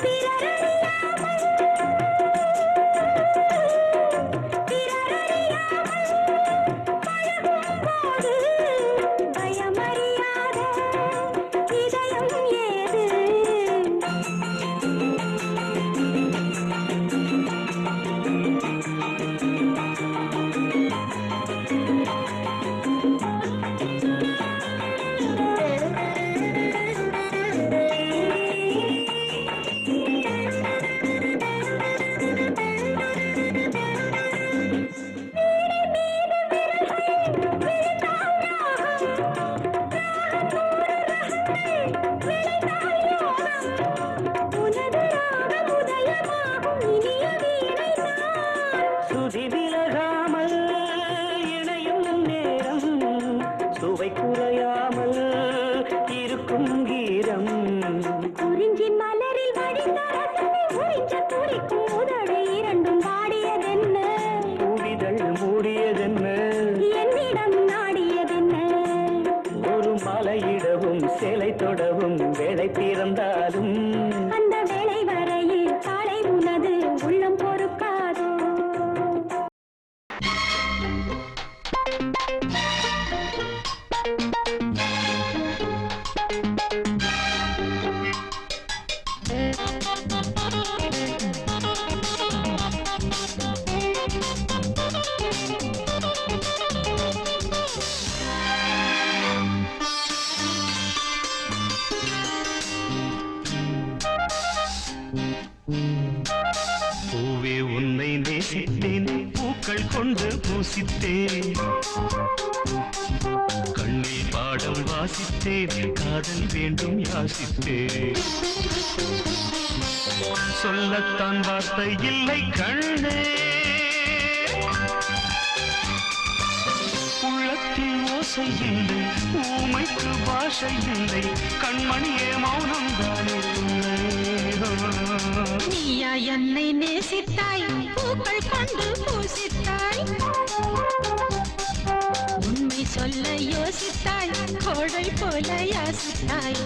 B: பிறரறியாமல்
A: பூசித்தேன் கண்ணில் பாடம் வாசித்தேன் காதல் வேண்டும் யாசித்தேன் சொல்லத்தான் வார்த்தை இல்லை கண்ணே உள்ளத்தில் ஓசை இல்லை ஊமைக்கு பாஷை இல்லை கண்மணியே மௌனம் தானே
B: நீயா என்னை நேசித்தாய் பூக்கள் கொண்டு பூசித்தாய் உண்மை சொல்ல யோசித்தாய் கோழை போல யாசித்தாய்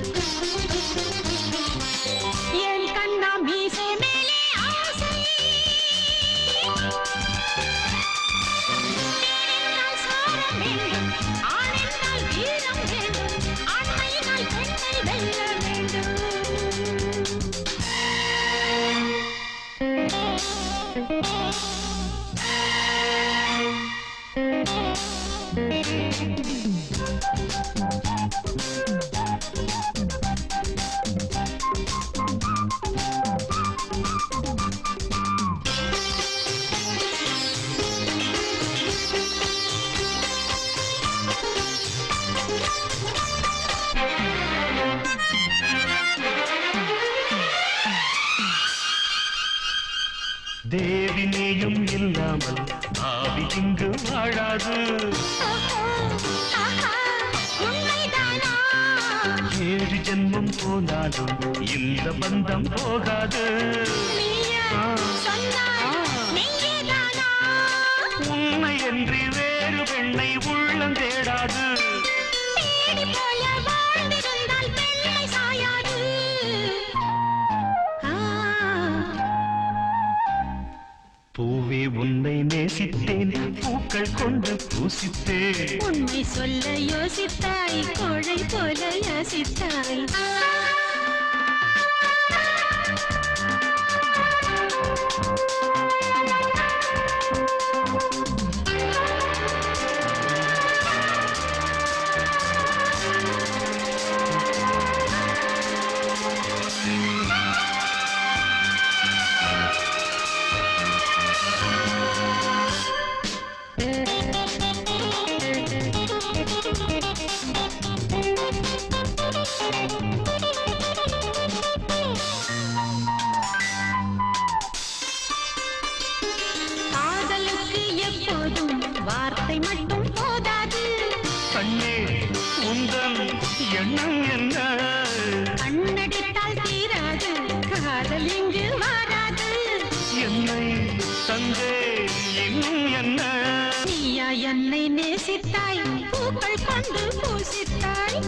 B: என் கண்ணா மீசை மேலே ஆசை பெண்ணென்றால் சாரம் வேண்டும் ஆணென்றால் வீரம் வேண்டும் ஆண்மையினால் பெண்ணை வெல்ல வேண்டும்
A: தேவி நீயும் இல்லாமல் ஆவி இங்கு வாழாது ஏழு ஜென்மம் போனாலும் இந்த பந்தம் போகாது உண்மை என்று வேறு பெண்ணை உள்ளம் தேடாது பூவே உன்னை நேசித்தேன் பூக்கள் கொண்டு பூசித்தேன்
B: உண்மை சொல்ல யோசித்தாய் கோழை போல யாசித்தாய் காதலுக்கு எப்போதும் வார்த்தை மட்டும் போதாது
A: கண்ணே உந்தன் எண்ணம் என்ன
B: கண்ணடித்தால் தீராது காதல் இங்கு வாராது
A: என்னை தந்தே இன்னும் என்ன
B: நீயா என்னை நேசித்தாய் பூக்கள் கொண்டு பூசித்தாய்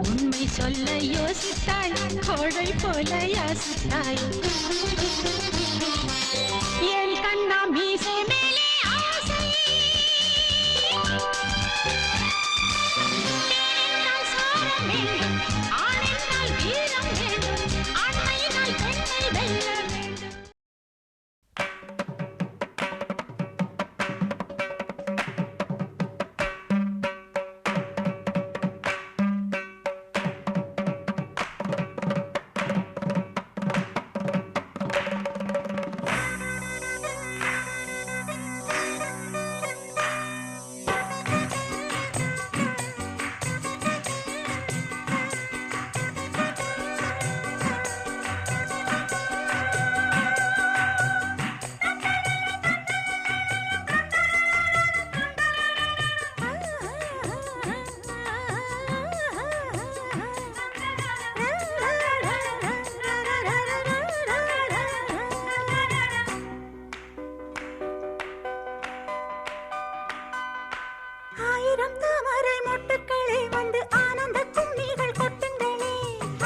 B: உண்மை சொல்ல யோசித்தாய் கோழை போல யாசித்தாய் என் கண்ணா மீசை மேலே ஆசை பெண்ணென்றால் சாரம் வேண்டும் ஆணென்றால் வீரம் வேண்டும் ஆண்மையினால் பெண்ணை வெல்ல வேண்டும் ஆயிரம் தாமரை மொட்டுக்களே வந்து ஆனந்த கும்மிகள் கொட்டுங்களே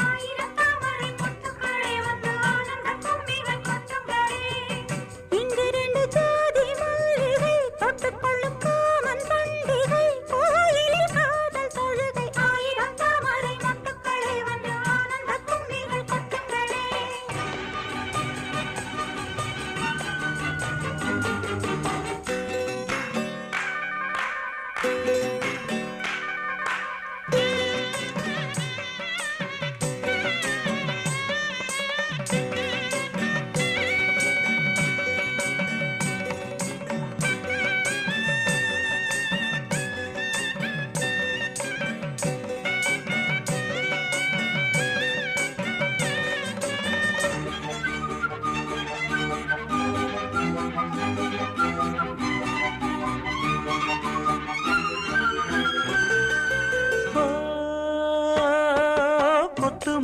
B: ஆயிரம் தாமரை மொட்டுக்களே வந்து ஆனந்த கும்மிகள் கொட்டுங்களே இங்கு ரெண்டு ஜாதி மல்லிகை தொட்டுக்கொள்ளும் காமன் பண்டிகை கோயிலில் காதல் தொழுகை ஆயிரம் தாமரை மொட்டுக்களே வந்து ஆனந்த கும்மிகள் கொட்டுங்களே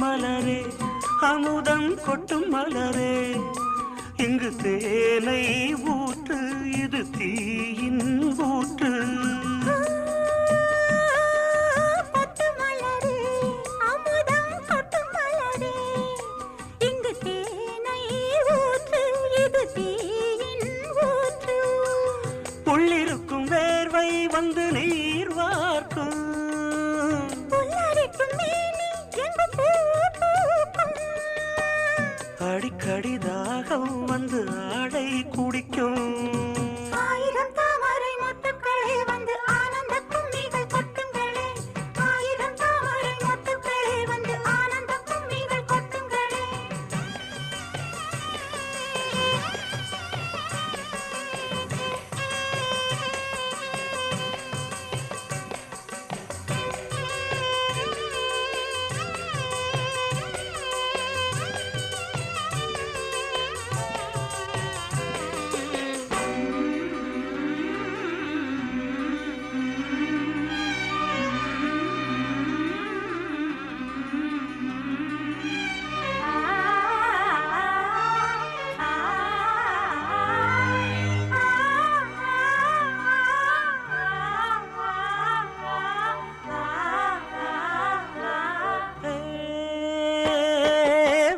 A: மலரே அமுதம் கொட்டும் மலரே இங்கு தேனை ஊற்று இது தீயின் ஊற்று
B: பட்டு மலரே அமுதம் கொட்டும் மலரே இங்கு தேனை ஊற்று இது தீயின் ஊற்று
A: உள்ளிருக்கும் வேர்வை வந்து நீர் வார்க்கும்
B: புல்லரிக்கும் மேனி எங்கு பூ பூக்கும்
A: அடிக்கடி தாகம் வந்து ஆடை குடிக்கும்
B: ஆயிரம் தாமரை மொட்டுக்களே வந்து ஆனந்த கும்மிகள் கொட்டுங்களே ஆயிரம் தாமரை மொட்டுக்களே வந்து ஆனந்த கும்மிகள் கொட்டுங்களே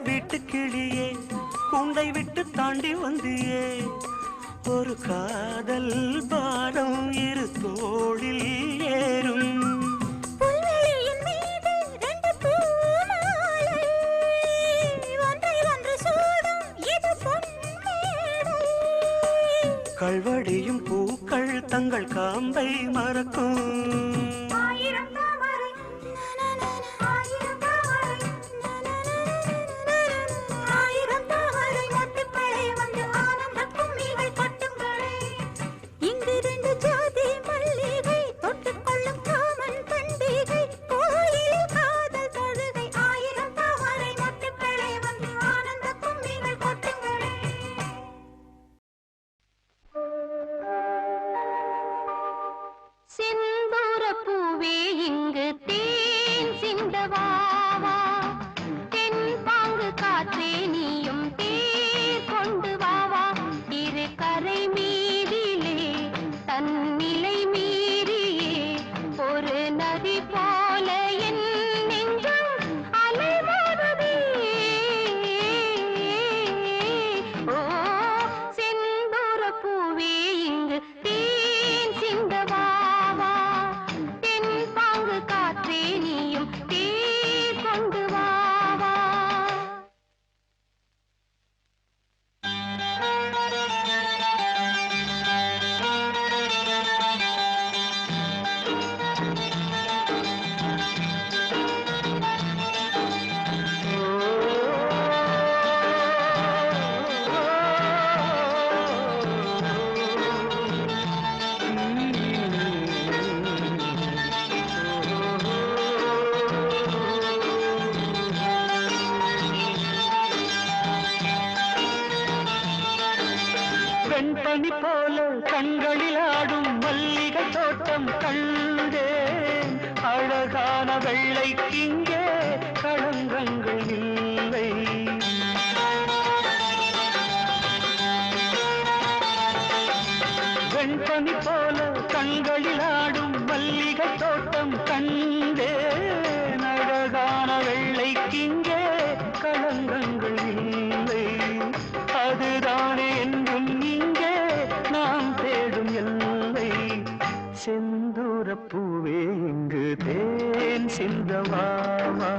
A: வீட்டுக்கிளியே கூண்டை விட்டு தாண்டி வந்தியே ஒரு காதல் பாரம் இரு தோளில் ஏறும்
B: புல்வெளியின் மீது ரெண்டு பூமாலை ஒன்றை ஒன்று சூடும் இது பொன்மேடை
A: கல்வடியும் பூக்கள் தங்கள் காம்பை மறக்கும்
B: ஆயிரம் தாமரை ஆயிரம் தாமரை ஆயிரம் தாமரை மொட்டுக்களே வந்து ஆனந்த கும்மிகள் கொட்டுங்களே இங்கு ரெண்டு ஜாதி மல்லிகை தொட்டுக்கொள்ளும் காமன் பண்டிகை கோயிலில் காதல் தொழுகை ஆயிரம் தாமரை மொட்டுக்களே வந்து ஆனந்த கும்மிகள் கொட்டுங்களே செந்தூர பூவே இங்கு தேன் சிந்தவாவா தென் பாங்கு காற்றே நீயும் தேர் கொண்டு வாவா இரு கரை மீதிலே தன்னிலை மீறியே ஒரு நதி போல என் நெஞ்சம் அலைமோதுதே ஓ செந்தூர பூவே இங்கு தேன் சிந்தவாவா தென் பாங்கு காற்றே நீயும் தேர் கொண்டு வாவா
A: வெண்பனி போல கண்களில் ஆடும் மல்லிகை தோட்டம் கண்டேன் அழகான வெள்ளைக்கிங்கே களங்கங்கள் இல்லை வெண்பனி போல கண்களில் ஆடும் மல்லிகை தோட்டம் கண்டேன் அழகான வெள்ளைக்கிங்கே களங்கங்கள் இல்லை அதுதானே என்றும் இங்கே நாம் தேடும் எல்லை செந்தூர பூவே இங்கு தேன் சிந்தவாமா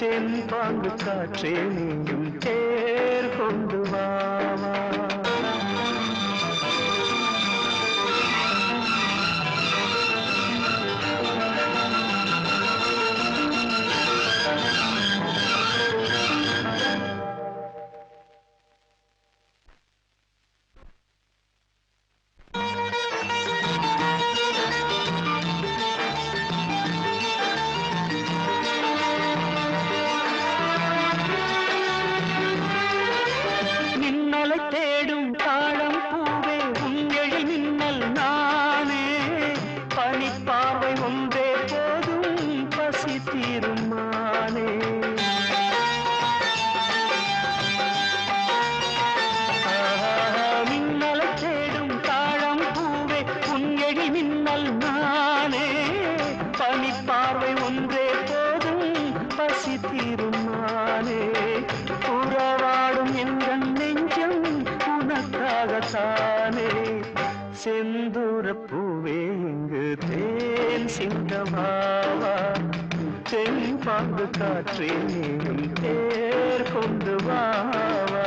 A: தென் பாங்கு காற்றே நீயும் தேர் கொண்டு வாமா தேடி அழகி மின்னல் நானே பனிப்பார்வை ஒன்றே போதும் பசி தீரும் நானே உறவாடும் எங்கள் நெஞ்சம் உனக்காகத்தானே செந்தூர பூவே இங்கு தேன் சிங்கமாவா தென்பாங்கு காற்றே நீயும் தேர் கொண்டு வாவா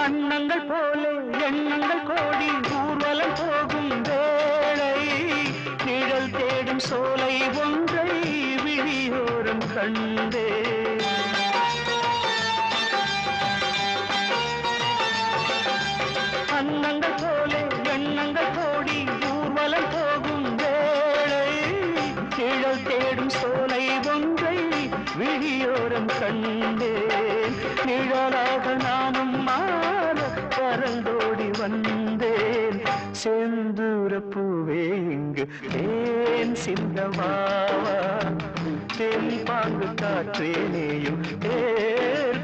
A: அண்ணங்கள் போலே எண்ணங்கள் கோடி ஊர்வலம் போகும் வேளை நிழல் தேடும் சோலை ஒன்றை விழியோரம் கண்டே அண்ணங்கள் போலே எண்ணங்கள் கோடி ஊர்வலம் போகும் வேளை நிழல் தேடும் சோலை ஒன்றை விழியோரம் கண்டேன் நிழலாக நானும் மாற பறந்தோடி வந்தேன் செந்தூர பூவே இங்கு தேன் சிந்தவாவா தென் பாங்கு காற்றே நீயும் தேர்